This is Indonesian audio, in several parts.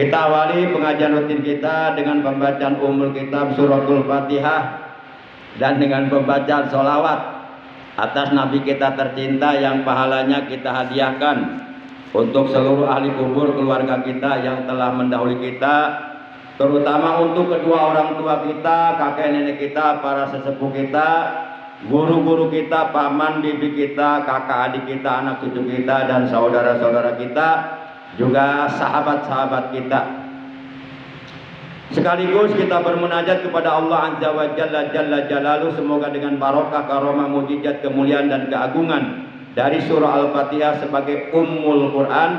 Kita awali pengajian rutin kita dengan pembacaan Ummul Kitab Suratul Fatihah dan dengan pembacaan sholawat atas Nabi kita tercinta yang pahalanya kita hadiahkan untuk seluruh ahli kubur keluarga kita yang telah mendahului kita, terutama untuk kedua orang tua kita, kakek nenek kita, para sesepuh kita, guru-guru kita, paman bibi kita, kakak adik kita, anak cucu kita, dan saudara-saudara kita, juga sahabat-sahabat kita. Sekaligus kita bermunajat kepada Allah Azza wa Jalla Jalla Jalaluhu, semoga dengan barokah, karomah, mujizat, kemuliaan dan keagungan dari surah Al-Fatihah sebagai Ummul Quran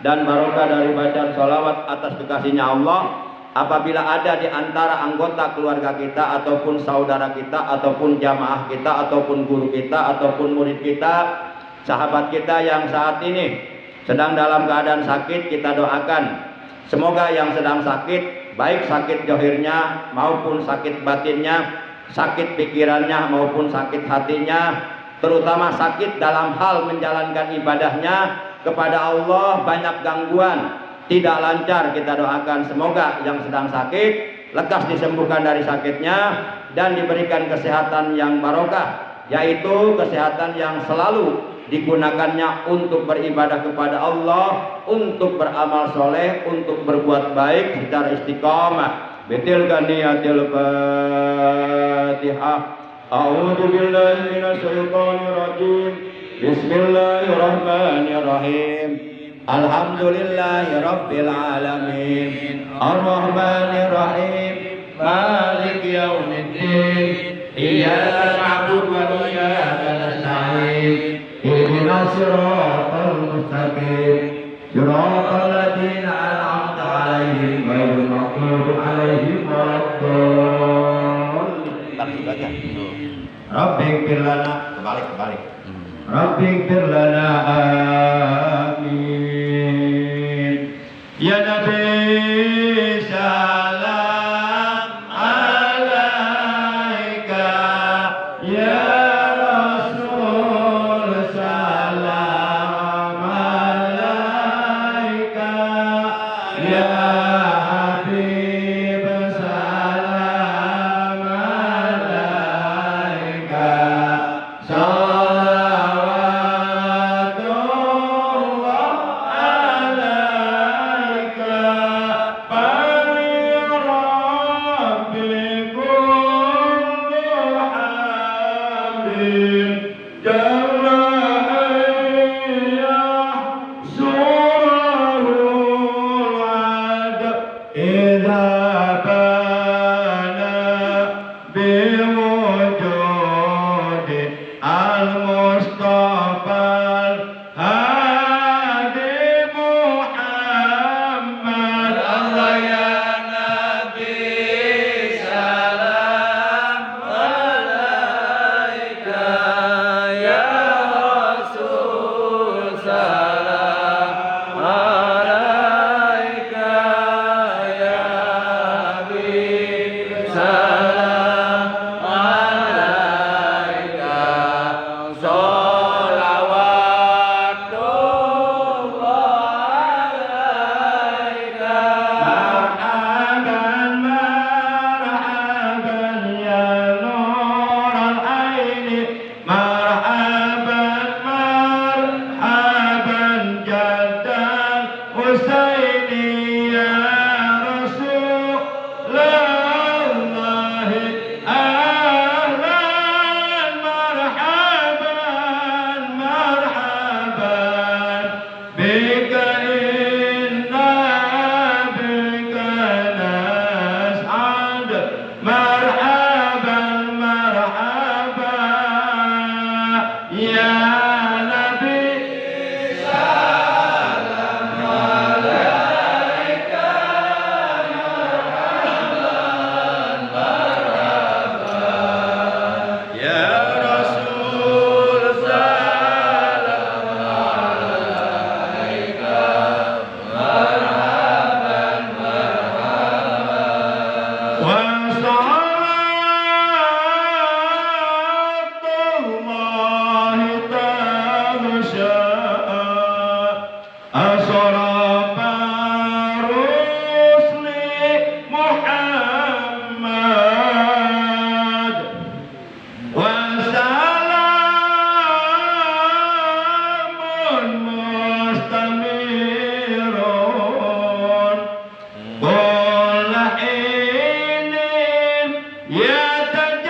dan barokah dari bacaan sholawat atas kekasihnya Allah, apabila ada di antara anggota keluarga kita ataupun saudara kita ataupun jamaah kita ataupun guru kita ataupun murid kita, sahabat kita yang saat ini sedang dalam keadaan sakit, kita doakan semoga yang sedang sakit, baik sakit zahirnya maupun sakit batinnya, sakit pikirannya maupun sakit hatinya, terutama sakit dalam hal menjalankan ibadahnya kepada Allah, banyak gangguan, tidak lancar, kita doakan semoga yang sedang sakit lekas disembuhkan dari sakitnya dan diberikan kesehatan yang barokah, yaitu kesehatan yang selalu digunakannya untuk beribadah kepada Allah, untuk beramal soleh, untuk berbuat baik secara istiqamah. Betil ganiyatil Fatihah. A'udzu billahi minasyaitonir rajim. Bismillahirrahmanirrahim. Alhamdulillahi rabbil alamin. Ar-Rahmanir Rahim. Maliki yaumiddin. Iyyaka na'budu wa iyyaka nasta'in. Ihdinas siratal mustaqim. Siratal ladzina an'amta 'alaihim ghairil maghdubi 'alaihim waladdallin. Rabbighfir lana, kebalik. Rabbighfir lana, amin. Ya Nabi salam alaika, ya Ya Nabi salam alaika. mustamirun qul ini yatajadad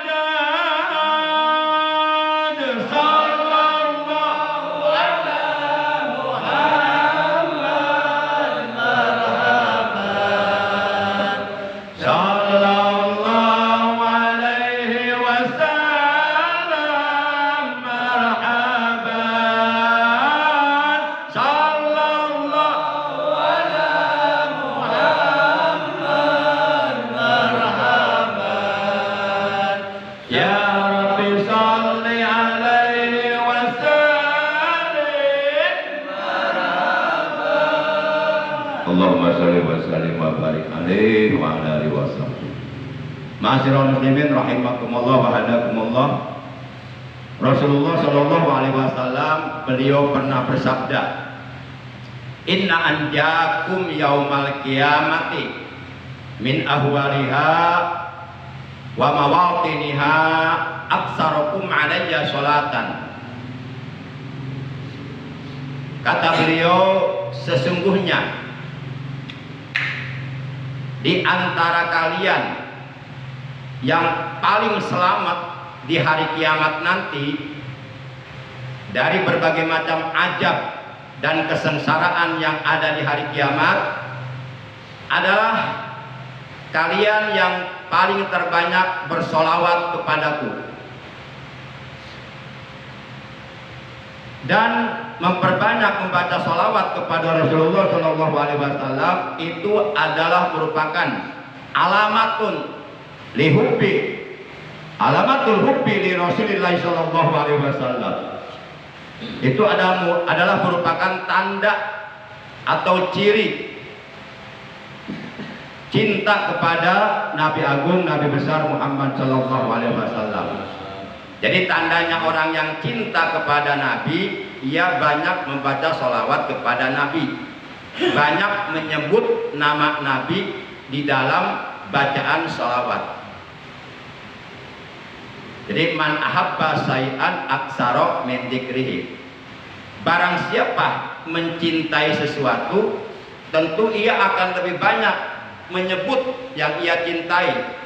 sallallahu ala Muhammad marhaban sallallahu alaihi wasallam marhaban sallallahu ala Muhammad marhaban ya Rabbi salli alaihi wasallim marhaban Allahumma salli wa sallim wa barik alaihi wa ala alihi wa sahbihi. Ma'asyiral muslimin rahimakumullah wa hadakumullah. Rasulullah sallallahu alaihi wasallam beliau pernah bersabda, "Inna anjakum yaumal qiyamati min ahwaliha wa mawatiniha aksarukum alayya sholatan." Kata beliau, sesungguhnya di antara kalian yang paling selamat di hari kiamat nanti dari berbagai macam ajab dan kesengsaraan yang ada di hari kiamat adalah kalian yang paling terbanyak bersolawat kepadaku dan memperbanyak membaca solawat kepada Rasulullah Shallallahu Alaihi Wasallam. Itu adalah merupakan alamatul hubbi li Rasulillah Shallallahu Alaihi Wasallam. Itu adalah merupakan tanda atau ciri cinta kepada Nabi Agung, Nabi besar Muhammad Shallallahu Alaihi Wasallam. Jadi tandanya orang yang cinta kepada Nabi, ia banyak membaca sholawat kepada Nabi, banyak menyebut nama Nabi di dalam bacaan sholawat. Jadi man ahabba say'an aksara min dzikrihi. Barang siapa mencintai sesuatu, tentu ia akan lebih banyak menyebut yang ia cintai.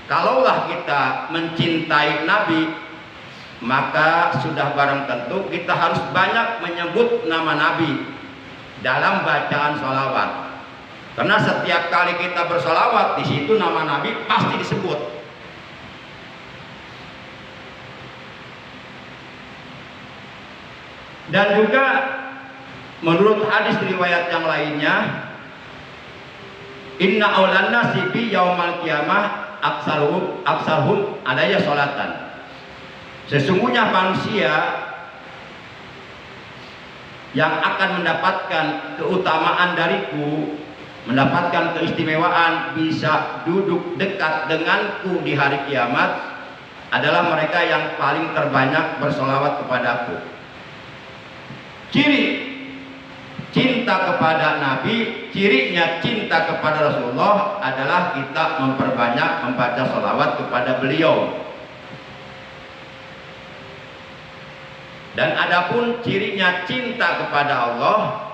Kalaulah kita mencintai Nabi, maka sudah barang tentu kita harus banyak menyebut nama Nabi dalam bacaan sholawat. Karena setiap kali kita bersolawat, di situ nama Nabi pasti disebut. Dan juga menurut hadis riwayat yang lainnya, inna aulan nasi bi yaumal qiyamah aksarhum alayya sholatan. Sesungguhnya manusia yang akan mendapatkan keutamaan dariku, mendapatkan keistimewaan, bisa duduk dekat denganku di hari kiamat, adalah mereka yang paling terbanyak bersolawat kepadaku. Ciri cinta kepada Nabi, cirinya cinta kepada Rasulullah adalah kita memperbanyak membaca sholawat kepada beliau. Dan adapun cirinya cinta kepada Allah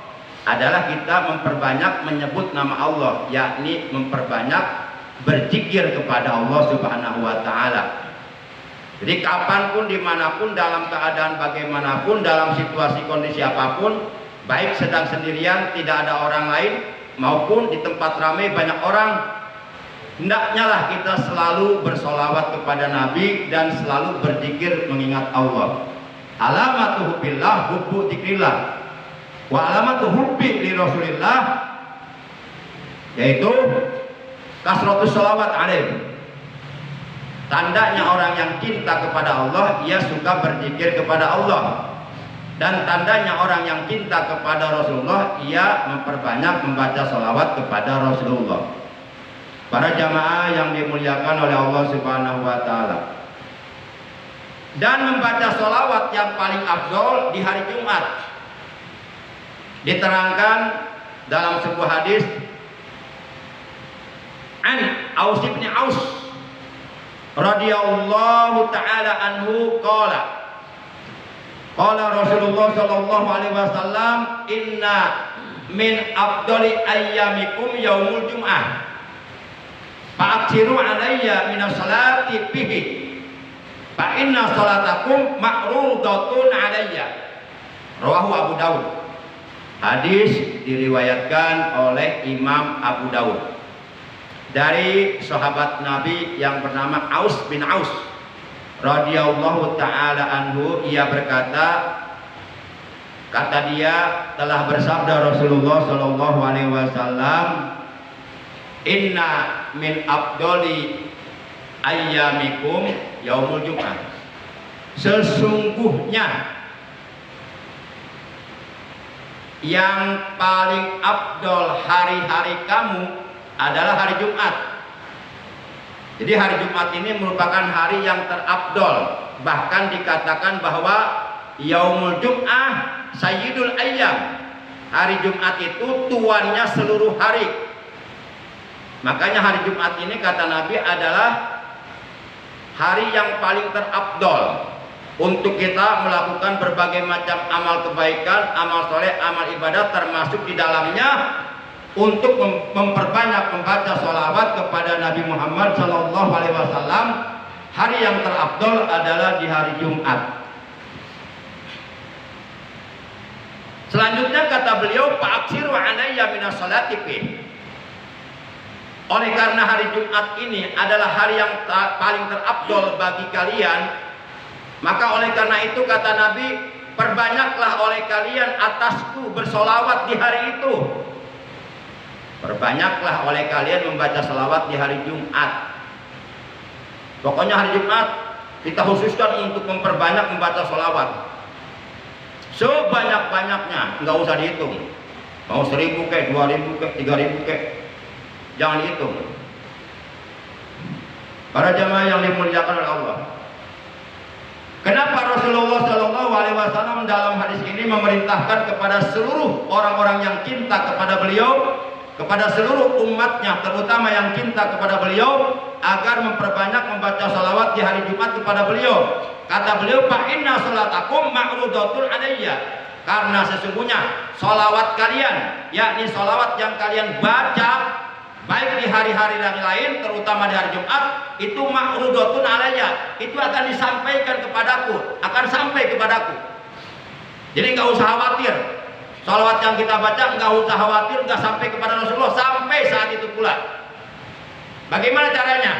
adalah kita memperbanyak menyebut nama Allah, yakni memperbanyak berzikir kepada Allah Subhanahu wa Ta'ala. Jadi kapanpun, dimanapun, dalam keadaan bagaimanapun, dalam situasi kondisi apapun, baik sedang sendirian, tidak ada orang lain, maupun di tempat ramai banyak orang, hendaknya lah kita selalu bersolawat kepada Nabi dan selalu berzikir mengingat Allah. Alamatu hubbillah, hubbu dzikrillah. Wa alamatu hubbi li Rasulillah, yaitu kasratus sholawat alaih. Tandanya orang yang cinta kepada Allah, ia suka berzikir kepada Allah. Dan tandanya orang yang cinta kepada Rasulullah, ia memperbanyak membaca sholawat kepada Rasulullah. Para jamaah yang dimuliakan oleh Allah Subhanahu wa Ta'ala. Dan membaca sholawat yang paling afdol di hari Jumat, diterangkan dalam sebuah hadis an Aus bin Aus radhiyallahu ta'ala anhu qala Qala Rasulullah sallallahu alaihi wasallam, inna min afdali ayyamikum yaumul jum'ah. Fa'aksiru alayya minas salati fihi. Fa inna salatakum ma'rudatun alayya. Rawahu Abu Daud. Hadis diriwayatkan oleh Imam Abu Daud dari sahabat Nabi yang bernama Aus bin Aus radhiyallahu taala anhu. Ia berkata, kata dia, telah bersabda Rasulullah sallallahu alaihi wasallam, inna min afdali ayyamikum yaumul jum'ah. Sesungguhnya yang paling afdol hari-hari kamu adalah hari Jumat. Jadi hari Jumat ini merupakan hari yang terafdol. Bahkan dikatakan bahwa yaumul jum'ah sayyidul ayyam. Hari Jumat itu tuannya seluruh hari. Makanya hari Jumat ini kata Nabi adalah hari yang paling terafdol untuk kita melakukan berbagai macam amal kebaikan, amal soleh, amal ibadah, termasuk di dalamnya untuk memperbanyak membaca sholawat kepada Nabi Muhammad SAW. Hari yang terafdol adalah di hari Jumat. Selanjutnya kata beliau, fa'aksiru alayya minas salati fihi. Oleh karena hari Jumat ini adalah hari yang paling terafdol bagi kalian, maka oleh karena itu kata Nabi, perbanyaklah oleh kalian atasku bersolawat di hari itu. Perbanyaklah oleh kalian membaca selawat di hari Jumat. Pokoknya hari Jumat kita khususkan untuk memperbanyak membaca selawat sebanyak-banyaknya, nggak usah dihitung. Mau 1000 kek, 2000 kek, 3000 kek, jangan dihitung. Para jamaah yang dimuliakan oleh Allah, kenapa Rasulullah Shallallahu Alaihi Wasallam dalam hadis ini memerintahkan kepada seluruh orang-orang yang cinta kepada beliau, kepada seluruh umatnya, terutama yang cinta kepada beliau, agar memperbanyak membaca salawat di hari Jumat kepada beliau? Kata beliau, fa inna salatakum ma'rudatun alayya. Karena sesungguhnya salawat kalian, yakni salawat yang kalian baca baik di hari-hari yang lain, terutama di hari Jumat, itu ma'rudatun alayya, itu akan disampaikan kepadaku, akan sampai kepadaku. Jadi nggak usah khawatir, salawat yang kita baca nggak usah khawatir nggak sampai kepada Rasulullah, sampai saat itu pula. Bagaimana caranya?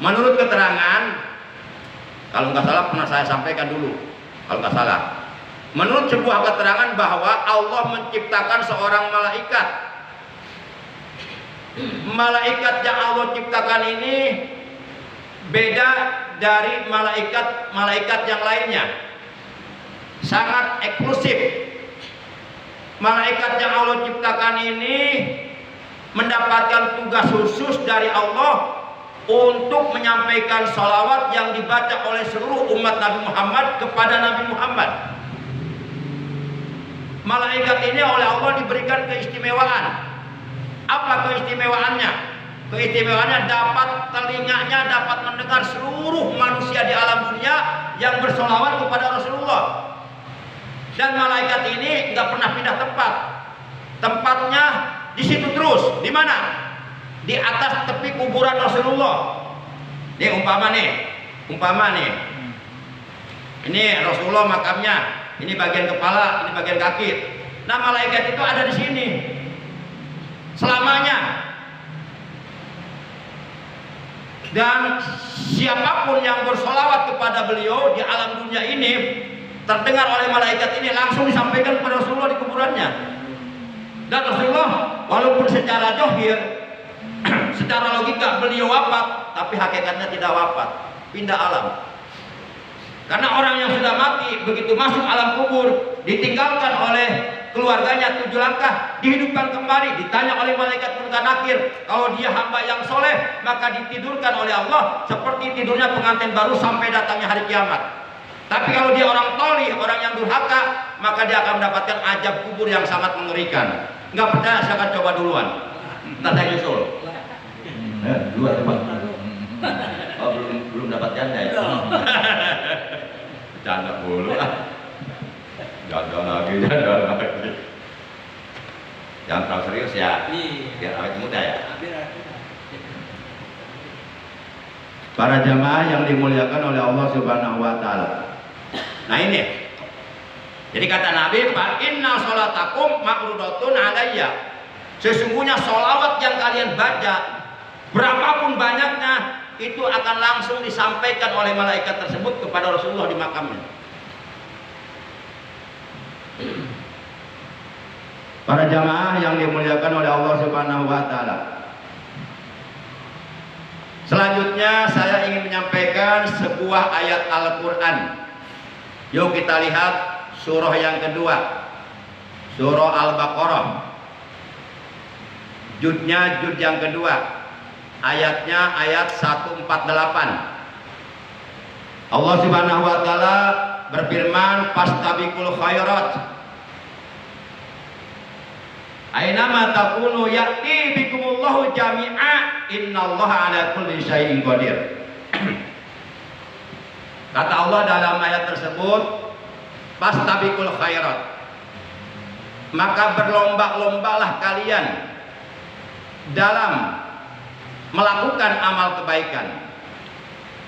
Menurut keterangan, kalau nggak salah pernah saya sampaikan dulu, kalau nggak salah, menurut sebuah keterangan bahwa Allah menciptakan seorang malaikat. Malaikat yang Allah ciptakan ini beda dari malaikat yang lainnya, sangat eksklusif. Malaikat yang Allah ciptakan ini mendapatkan tugas khusus dari Allah untuk menyampaikan salawat yang dibaca oleh seluruh umat Nabi Muhammad kepada Nabi Muhammad. Malaikat ini oleh Allah diberikan keistimewaan. Apa keistimewaannya? Keistimewaannya telinganya dapat mendengar seluruh manusia di alam dunia yang bersolawat kepada Rasulullah. Dan malaikat ini nggak pernah pindah tempat. Tempatnya di situ terus. Di mana? Di atas tepi kuburan Rasulullah. Ini umpama nih. Ini Rasulullah makamnya. Ini bagian kepala, ini bagian kaki. Nah, malaikat itu ada di sini selamanya. Dan siapapun yang bersolawat kepada beliau di alam dunia ini, terdengar oleh malaikat ini, langsung disampaikan kepada Rasulullah di kuburannya. Dan Rasulullah walaupun secara zahir, secara logika beliau wafat, tapi hakikatnya tidak wafat, pindah alam. Karena orang yang sudah mati begitu masuk alam kubur, ditinggalkan oleh keluarganya 7 langkah, dihidupkan kembali, ditanya oleh malaikat munkar nakir, kalau dia hamba yang soleh, maka ditidurkan oleh Allah seperti tidurnya pengantin baru sampai datangnya hari kiamat. Tapi kalau dia orang tolih, orang yang durhaka, maka dia akan mendapatkan azab kubur yang sangat mengerikan. Nggak percaya, saya akan coba duluan. Ntar saya nyusul. Duluan coba. Oh, belum dapat janda ya? Bercanda mulu. Janda lagi. Jangan terlalu serius ya. Biar awet muda ya. Para jamaah yang dimuliakan oleh Allah Subhanahu wa taala. Nah ini. Jadi kata Nabi, "Fa inna sholatakum ma'rudatun alayya." Sesungguhnya sholawat yang kalian baca, berapapun banyaknya, itu akan langsung disampaikan oleh malaikat tersebut kepada Rasulullah di makamnya. Para jamaah yang dimuliakan oleh Allah Subhanahu wa taala. Selanjutnya saya ingin menyampaikan sebuah ayat Al-Qur'an. Yuk kita lihat surah yang kedua. Surah Al-Baqarah. Judnya jud yang kedua. Ayatnya ayat 148. Allah Subhanahu wa taala berfirman, "Fastabiqul khairat." Ainama takunu ya'ti bikumullahu jami'a innallaha ala kulli syai'in qadir. Kata Allah dalam ayat tersebut, "Fastabiqul khairat." Maka berlomba-lombalah kalian dalam melakukan amal kebaikan.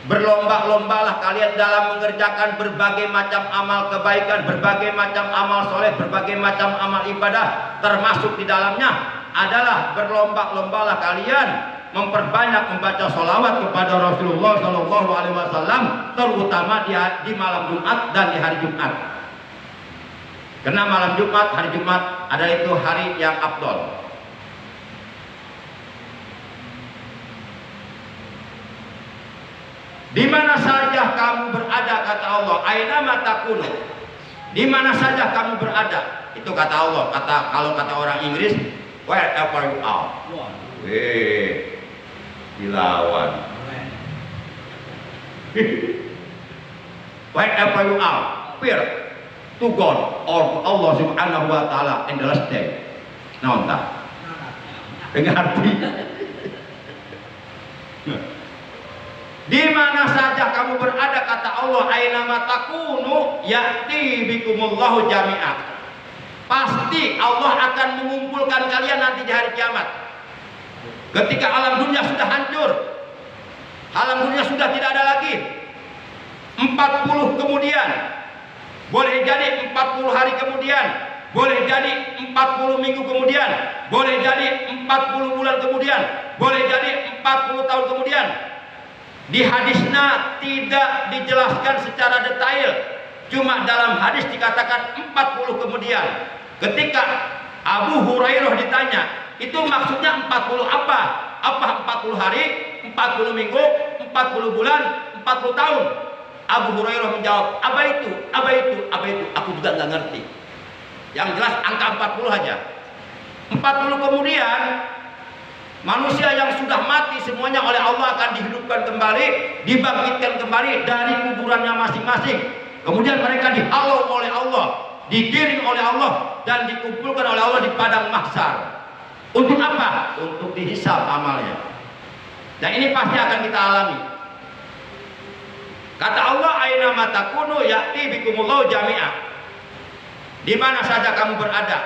Berlomba-lombalah kalian dalam mengerjakan berbagai macam amal kebaikan, berbagai macam amal soleh, berbagai macam amal ibadah. Termasuk di dalamnya adalah berlomba-lombalah kalian memperbanyak membaca sholawat kepada Rasulullah SAW, terutama di malam Jumat dan di hari Jumat. Karena malam Jumat, hari Jumat adalah itu hari yang afdol. Di mana saja kamu berada, kata Allah, ainama takunu. Di mana saja kamu berada, itu kata Allah. Kalau kata orang Inggris, wherever you are. Dilawan. Wherever you are, where to God or Allah Subhanahu wa taala in the last day. Nonton. Ngerti? Di mana saja kamu berada, kata Allah, ainama takunu ya'ti bikumullahu jami'ah. Pasti Allah akan mengumpulkan kalian nanti di hari kiamat. Ketika alam dunia sudah hancur, alam dunia sudah tidak ada lagi. 40 kemudian, boleh jadi 40 hari kemudian, boleh jadi 40 minggu kemudian, boleh jadi 40 bulan kemudian, boleh jadi 40 tahun kemudian. Di hadisnya tidak dijelaskan secara detail, cuma dalam hadis dikatakan 40 kemudian. Ketika Abu Hurairah ditanya, itu maksudnya 40 apa? Apa 40 hari, 40 minggu, 40 bulan, 40 tahun? Abu Hurairah menjawab, apa itu? Apa itu? Apa itu? Aku juga nggak ngerti. Yang jelas angka 40 aja. 40 kemudian, manusia yang sudah mati semuanya oleh Allah akan dihidupkan kembali, dibangkitkan kembali dari kuburannya masing-masing. Kemudian mereka dihalau oleh Allah, digiring oleh Allah, dan dikumpulkan oleh Allah di padang mahsyar. Untuk apa? Untuk dihisab amalnya. Dan ini pasti akan kita alami. Kata Allah, ainama takunu ya'ti bikumullahu jami'ah. Di mana saja kamu berada,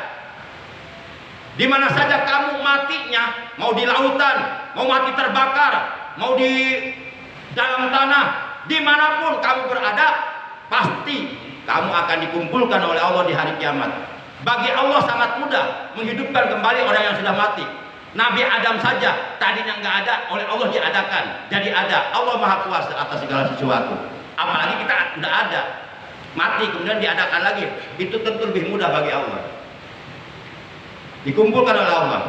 di mana saja kamu matinya, mau di lautan, mau mati terbakar, mau di dalam tanah, dimanapun kamu berada, pasti kamu akan dikumpulkan oleh Allah di hari kiamat. Bagi Allah sangat mudah menghidupkan kembali orang yang sudah mati. Nabi Adam saja tadinya nggak ada, oleh Allah diadakan, jadi ada. Allah Maha Kuasa atas segala sesuatu. Apalagi kita udah ada, mati kemudian diadakan lagi, itu tentu lebih mudah bagi Allah. Dikumpulkan oleh Allah.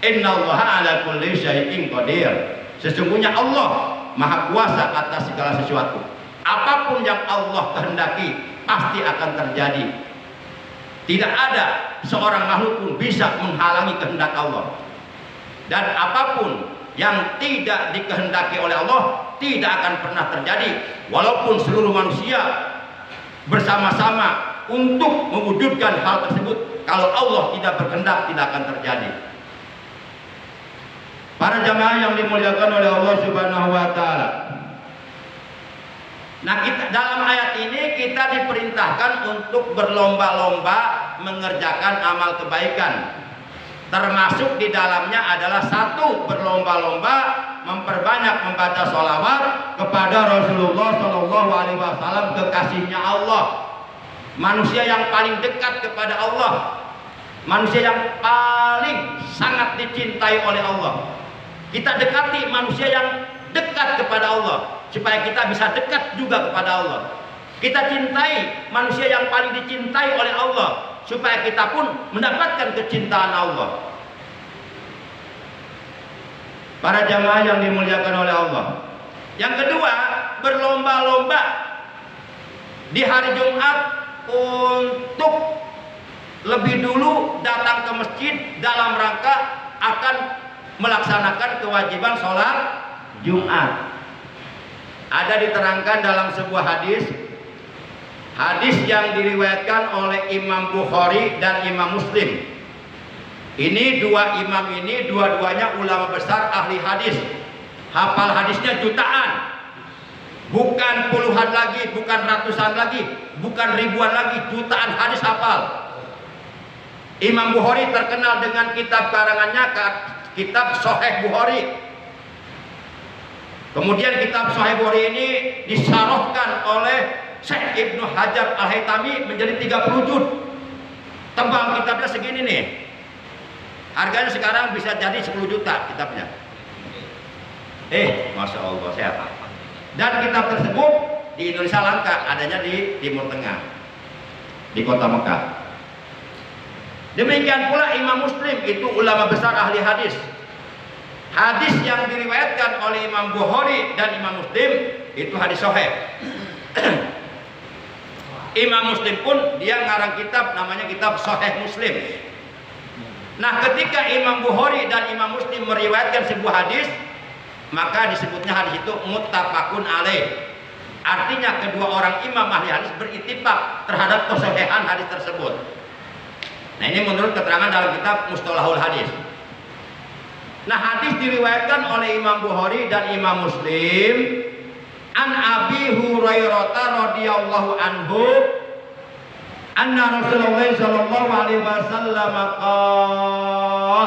Innallaha ala kulli syai'in qadir. Sesungguhnya Allah Maha Kuasa atas segala sesuatu. Apapun yang Allah kehendaki pasti akan terjadi. Tidak ada seorang makhluk pun bisa menghalangi kehendak Allah. Dan apapun yang tidak dikehendaki oleh Allah tidak akan pernah terjadi, walaupun seluruh manusia bersama-sama untuk mewujudkan hal tersebut. Kalau Allah tidak berkehendak, tidak akan terjadi. Para jamaah yang dimuliakan oleh Allah Subhanahu wa taala. Nah, kita dalam ayat ini kita diperintahkan untuk berlomba-lomba mengerjakan amal kebaikan. Termasuk di dalamnya adalah satu, berlomba-lomba memperbanyak membaca sholawat kepada Rasulullah Shallallahu Alaihi Wasallam, kekasihnya Allah, manusia yang paling dekat kepada Allah, manusia yang paling sangat dicintai oleh Allah. Kita dekati manusia yang dekat kepada Allah supaya kita bisa dekat juga kepada Allah. Kita cintai manusia yang paling dicintai oleh Allah supaya kita pun mendapatkan kecintaan Allah. Para jamaah yang dimuliakan oleh Allah. Yang kedua, berlomba-lomba di hari Jumat untuk lebih dulu datang ke masjid dalam rangka akan melaksanakan kewajiban sholat Jumat. Ada diterangkan dalam sebuah hadis yang diriwayatkan oleh Imam Bukhari dan Imam Muslim. Ini dua imam ini dua-duanya ulama besar ahli hadis. Hafal hadisnya jutaan. Bukan puluhan lagi, bukan ratusan lagi, bukan ribuan lagi, jutaan hadis hafal. Imam Bukhari terkenal dengan kitab karangannya, kitab Sahih Bukhari. Kemudian kitab Sahih Bukhari ini disyarahkan oleh Syekh Ibnu Hajar Al-Haytami menjadi 30 juz. Tebal kitabnya segini nih. Harganya sekarang bisa jadi 10 juta kitabnya. Masya Allah, sehat. Dan kitab tersebut di Indonesia langka, adanya di Timur Tengah, di kota Mekah. Demikian pula Imam Muslim, itu ulama besar ahli hadis. Hadis yang diriwayatkan oleh Imam Bukhari dan Imam Muslim itu hadis sahih. Imam Muslim pun dia ngarang kitab namanya kitab Sahih Muslim. Nah, ketika Imam Bukhari dan Imam Muslim meriwayatkan sebuah hadis, maka disebutnya hadis itu muttafaqun alaih. Artinya kedua orang imam ahli hadis berittifaq terhadap kesahihan hadis tersebut. Nah, ini menurut keterangan dalam kitab Mustalahul Hadis. Nah, hadis diriwayatkan oleh Imam Bukhari dan Imam Muslim an Abi Hurairah radhiyallahu anhu anna Rasulullah sallallahu alaihi wasallam qala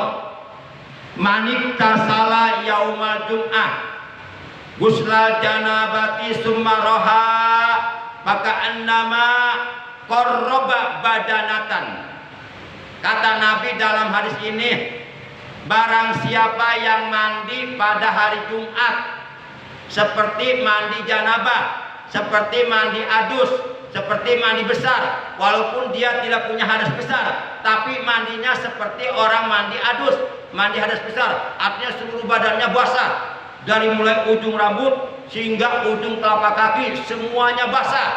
man iktasala yaumal jum'ah ghusla janabati summa raha maka annama qarraba badanatan. Kata Nabi dalam hadis ini, barang siapa yang mandi pada hari Jumat seperti mandi janabah, seperti mandi adus, seperti mandi besar, walaupun dia tidak punya hadas besar, tapi mandinya seperti orang mandi adus, mandi hadas besar, artinya seluruh badannya basah, dari mulai ujung rambut sehingga ujung telapak kaki semuanya basah.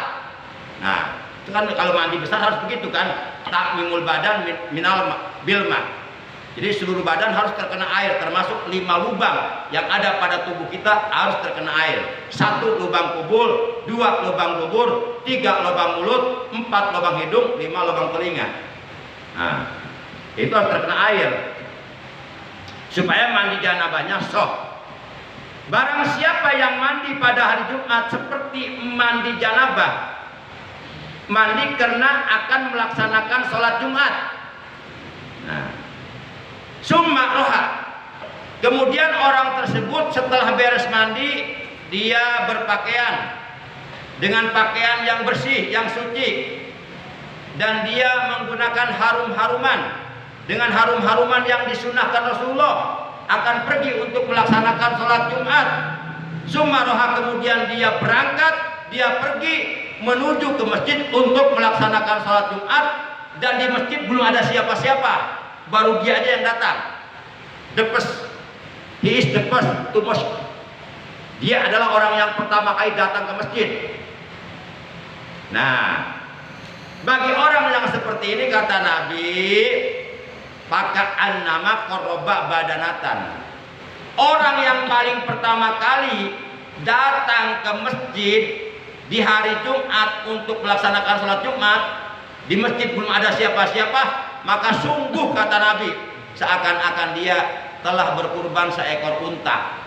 Nah, itu kan kalau mandi besar harus begitu kan, takmimul badan minal bilma. Jadi seluruh badan harus terkena air, termasuk 5 lubang yang ada pada tubuh kita harus terkena air. 1 lubang kubul, 2 lubang dubur, 3 lubang mulut, 4 lubang hidung, 5 lubang telinga. Nah, itu harus terkena air supaya mandi janabahnya sah. Barang siapa yang mandi pada hari Jumat seperti mandi janabah, mandi karena akan melaksanakan sholat Jumat. Nah, summa roha, kemudian orang tersebut setelah beres mandi dia berpakaian dengan pakaian yang bersih, yang suci, dan dia menggunakan harum-haruman dengan harum-haruman yang disunahkan Rasulullah, akan pergi untuk melaksanakan sholat Jumat. Summa roha, kemudian dia berangkat, dia pergi menuju ke masjid untuk melaksanakan sholat Jumat, dan di masjid belum ada siapa-siapa, baru dia aja yang datang. He is the first to mosque. Dia adalah orang yang pertama kali datang ke masjid. Nah, bagi orang yang seperti ini kata Nabi, paka'an nama koroba badanatan. Orang yang paling pertama kali datang ke masjid di hari Jumat untuk melaksanakan sholat Jumat, di masjid belum ada siapa-siapa, maka sungguh kata Nabi seakan-akan dia telah berkurban seekor unta.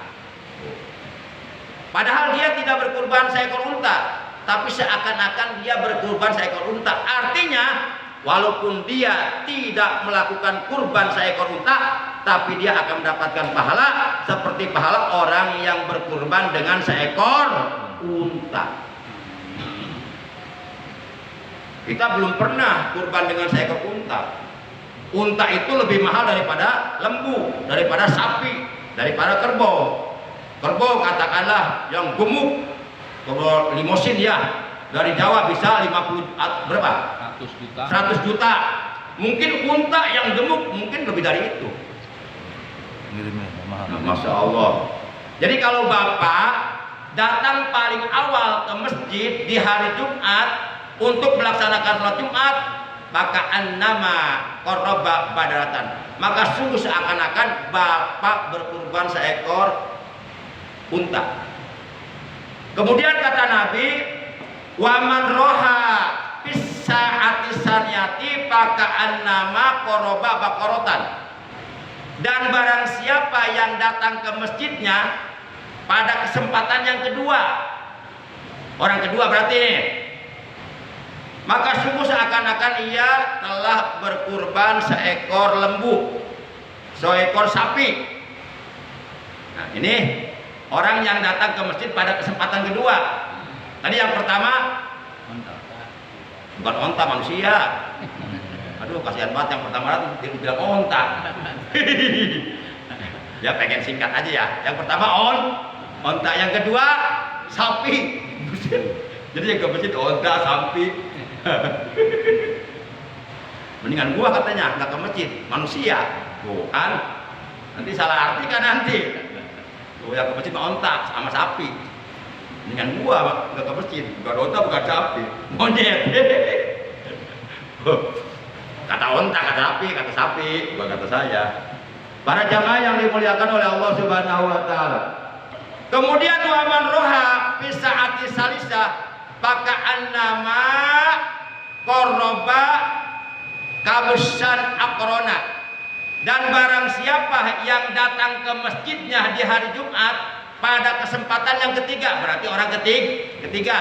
Padahal dia tidak berkurban seekor unta, tapi seakan-akan dia berkurban seekor unta. Artinya, walaupun dia tidak melakukan kurban seekor unta, tapi dia akan mendapatkan pahala seperti pahala orang yang berkurban dengan seekor unta. Kita belum pernah kurban dengan seekor unta. Unta itu lebih mahal daripada lembu, daripada sapi, daripada kerbau. Kerbau katakanlah yang gemuk, kerbau limosin ya, dari Jawa bisa 50 berapa? 100 juta. 100 juta. Mungkin unta yang gemuk mungkin lebih dari itu. Mahal. Masya Allah. Jadi kalau Bapak datang paling awal ke masjid di hari Jumat untuk melaksanakan sholat Jumat, maka annama qarraba badaratan. Maka sungguh seakan-akan Bapak berkurban seekor unta. Kemudian kata Nabi, waman roha pisa'ati saniyati paka'annama qarraba baqaratan. Dan barang siapa yang datang ke masjidnya pada kesempatan yang kedua, orang kedua berarti ini, maka sungguh seakan-akan ia telah berkurban seekor lembu, seekor sapi. Nah ini orang yang datang ke masjid pada kesempatan kedua. Tadi yang pertama bukan onta, manusia. Aduh kasihan banget yang pertama dia bilang onta. Ya pengen singkat aja ya. Yang pertama onta, yang kedua sapi. Jadi yang ke masjid onta, sapi. Mendingan gua katanya nggak ke masjid, manusia. Tuh kan. Nanti salah arti kan nanti. Tuh yang ke masjid onta sama sapi. Mendingan gua nggak ke masjid, bukan onta bukan sapi, monyet. Kata onta, kata sapi, bukan kata saya. Para jamaah yang dimuliakan oleh Allah Subhanahu wa taala. Kemudian wa man roha fi saati salisah paka'annama qarraba kabsan akrona. Dan barang siapa yang datang ke masjidnya di hari Jumat pada kesempatan yang ketiga, berarti orang ketiga,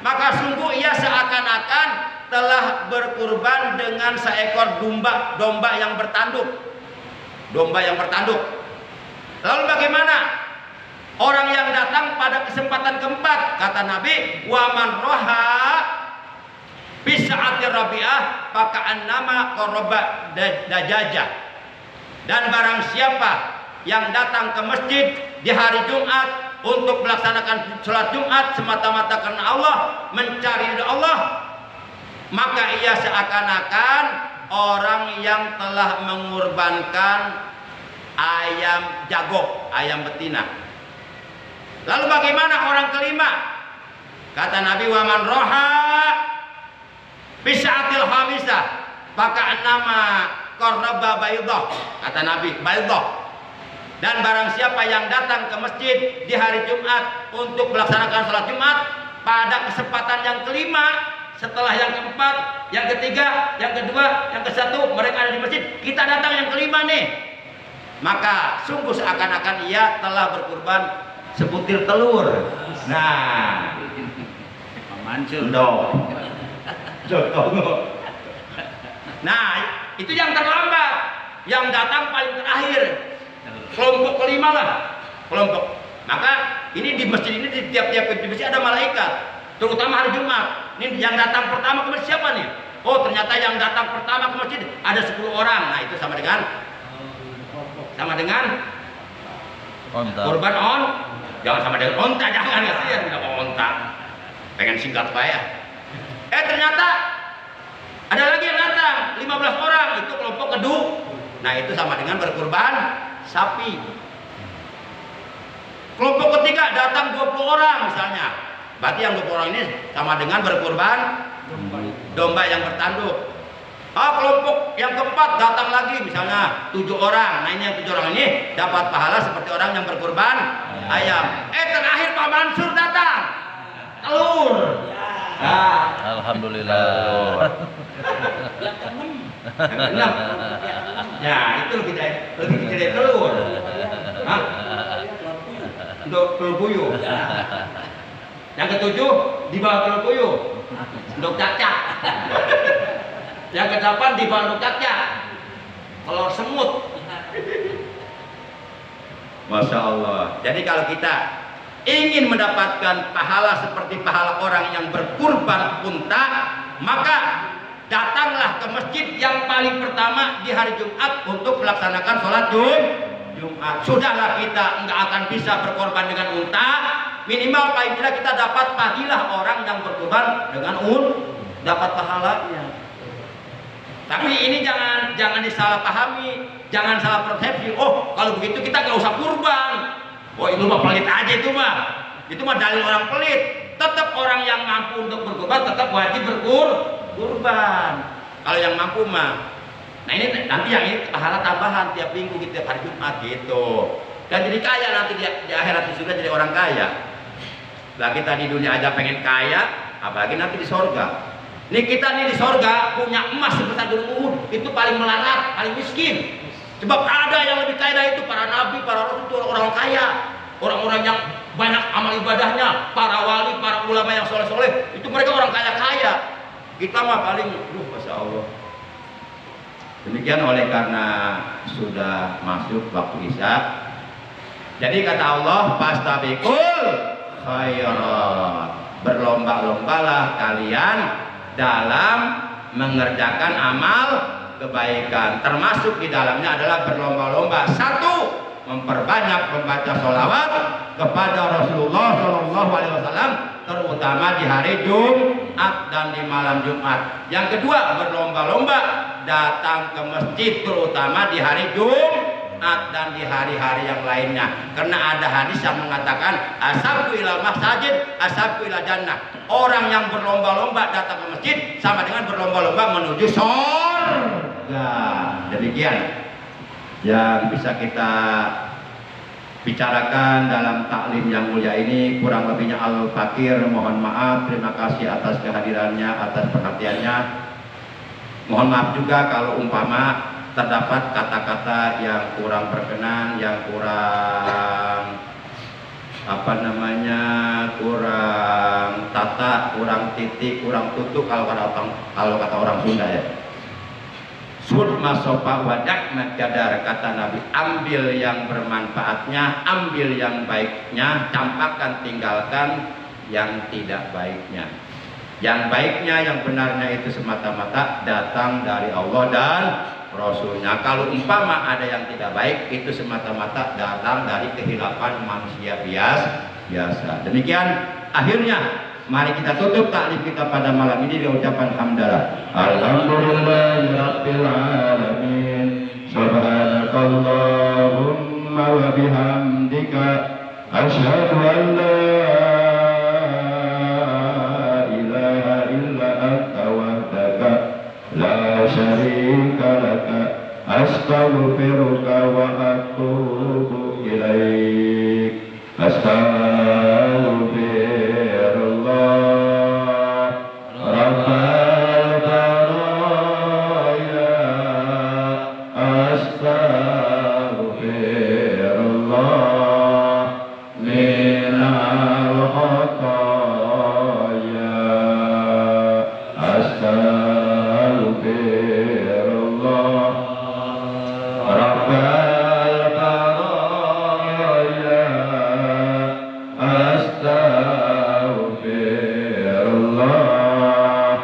maka sungguh ia seakan-akan telah berkurban dengan seekor domba yang bertanduk. Domba yang bertanduk. Lalu bagaimana orang yang datang pada kesempatan keempat? Kata Nabi, waman roha bisa'ati rabi'ah paka'annama qarraba dajajah. Dan barang siapa yang datang ke masjid di hari Jumat untuk melaksanakan sholat Jumat semata-mata karena Allah, mencari ridha Allah, maka ia seakan-akan orang yang telah mengorbankan ayam jagok, ayam betina. Lalu bagaimana orang kelima? Kata Nabi, waman roha bisa'atil khamisah paka'annama qarraba baydah. Kata Nabi, baydah. Dan barang siapa yang datang ke masjid di hari Jumat untuk melaksanakan sholat Jumat pada kesempatan yang kelima, setelah yang keempat, yang ketiga, yang kedua, yang kesatu, mereka ada di masjid, kita datang yang kelima nih, maka sungguh seakan-akan ia telah berkurban sebutir telur. Nah, Mancur. Nah, itu yang terlambat, yang datang paling terakhir, kelompok kelima lah, kelompok. Maka ini di masjid ini, di tiap-tiap masjid ada malaikat, terutama hari Jumat. Ini yang datang pertama ke masjid siapa nih? Oh ternyata yang datang pertama ke masjid ada 10 orang. Nah itu sama dengan Onta. kurban jangan sama dengan onta, jangan kasihan bilang onta. Pengen singkat pak ya. Ternyata ada lagi yang datang 15 orang, itu kelompok kedua. Nah itu sama dengan berkurban sapi. Kelompok ketiga datang 20 orang misalnya, berarti yang 20 orang ini sama dengan berkurban domba yang bertanduk. Kelompok yang keempat datang lagi misalnya 7 orang. Nah ini yang 7 orang ini dapat pahala seperti orang yang berkurban ayam. Terakhir Pak Mansur datang, telur. Alhamdulillah. Ya itu lebih dari telur. untuk telur puyuh. Yang ketujuh di bawah telur puyuh untuk cacak. Yang kedelapan di bawah untuk cacak telur semut. Masya Allah. Jadi kalau kita ingin mendapatkan pahala seperti pahala orang yang berkurban unta, maka datanglah ke masjid yang paling pertama di hari Jumat untuk melaksanakan sholat Jumat. Sudahlah kita nggak akan bisa berkorban dengan unta, minimal paling tidak kita dapat fadilah orang yang berkorban dengan dapat pahalanya. Tapi ini jangan disalahpahami, jangan salah persepsi. Oh, kalau begitu kita nggak usah kurban. Oh, itu mah pelit aja itu mah. Itu mah dalil orang pelit. Tetap orang yang mampu untuk berkurban tetap wajib berkurban. Kalau yang mampu mah. Nah ini nanti yang ini pahala tambahan tiap minggu gitu, tiap hari Jumat gitu. Dan jadi kaya nanti di akhirat di surga jadi orang kaya. Lah kita di dunia aja pengen kaya, apalagi nanti di sorga. Nih kita nih di sorga punya emas sebesar gunung Uhud, itu paling melarat, paling miskin. Sebab ada yang lebih kaya dari itu, para nabi, para rasul itu orang kaya, orang-orang yang banyak amal ibadahnya, para wali, para ulama yang soleh-soleh, itu mereka orang kaya-kaya. Kita mah paling, masya Allah. Demikian oleh karena sudah masuk waktu isya. Jadi kata Allah, fastabiqul khairat. Berlomba-lombalah kalian dalam mengerjakan amal kebaikan, termasuk di dalamnya adalah berlomba-lomba. Satu, memperbanyak membaca sholawat kepada Rasulullah SAW, terutama di hari Jumat dan di malam Jumat. Yang kedua, berlomba-lomba datang ke masjid, terutama di hari Jumat dan di hari-hari yang lainnya. Karena ada hadis yang mengatakan asabku ilal masjid, asabku ilal jannah. Orang yang berlomba-lomba datang ke masjid sama dengan berlomba-lomba menuju surga. Demikian yang bisa kita bicarakan dalam taklim yang mulia ini. Kurang lebihnya Al-Fakir mohon maaf. Terima kasih atas kehadirannya, atas perhatiannya. Mohon maaf juga kalau umpama terdapat kata-kata yang kurang berkenan, yang kurang kurang tata, kurang titik, kurang tutup kalau kata orang Sunda ya. Sud masofa wadak majadar, kata Nabi, ambil yang bermanfaatnya, ambil yang baiknya, campakkan, tinggalkan yang tidak baiknya. Yang baiknya, yang benarnya itu semata-mata datang dari Allah dan Rasulnya. Kalau umpama ada yang tidak baik, itu semata-mata datang dari kehilapan manusia biasa. Demikian akhirnya mari kita tutup taklim kita pada malam ini dengan ucapan hamdalah. Alhamdulillahirabbil alamin. Subhanakallahumma wa bihamdika asyhadu an la ilaha illa anta wahdaka la syarika laka astaghfiruka wa atubu ilaik. Astaghfirullah Rabbal baraya. Astaghfirullah minal khataya. Astaghfirullah Rabbal baraya. Astaghfirullah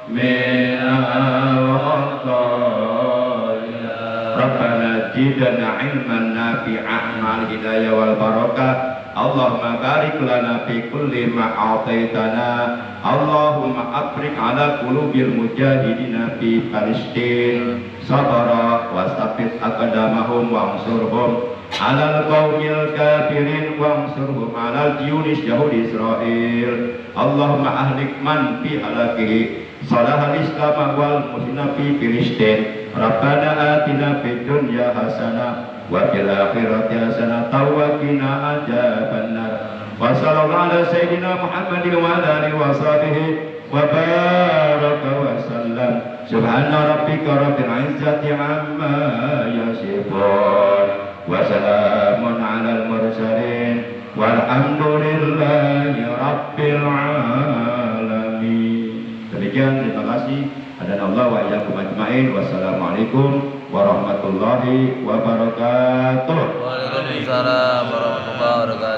minal khataya. Rabbana zidna ilman nafi'an ma'al hidayah wal barakah. Allahumma barik lana fi kulli ma a'taitana. Allahumma afrik ala qulubil mujahidina fi Palestin sabara wastabit aqdamahum wa'ansurhum alal qaumil kafirin wa'ansurhum alal jiyunis yahudi Israel. Allahumma ahlik man fi halakihi salahal islam wal muslimina fi Filistin. Rabbana atina fid dunya hasanah wa fil akhirati hasanah wa qina adzabannar. Wa sallallahu ala sayyidina Muhammadin wa ala alihi wa sahbihi wa baraka wa sallam. Subhana rabbika rabbil izzati amma yasifun wa salamun alal mursalin Walhamdulillahi rabbil alamin. Demikian, terima kasih. Hadanallah wa iyyakum ajmain. Wassalamualaikum warahmatullahi wabarakatuh. Waalaikumsalam warahmatullahi wabarakatuh.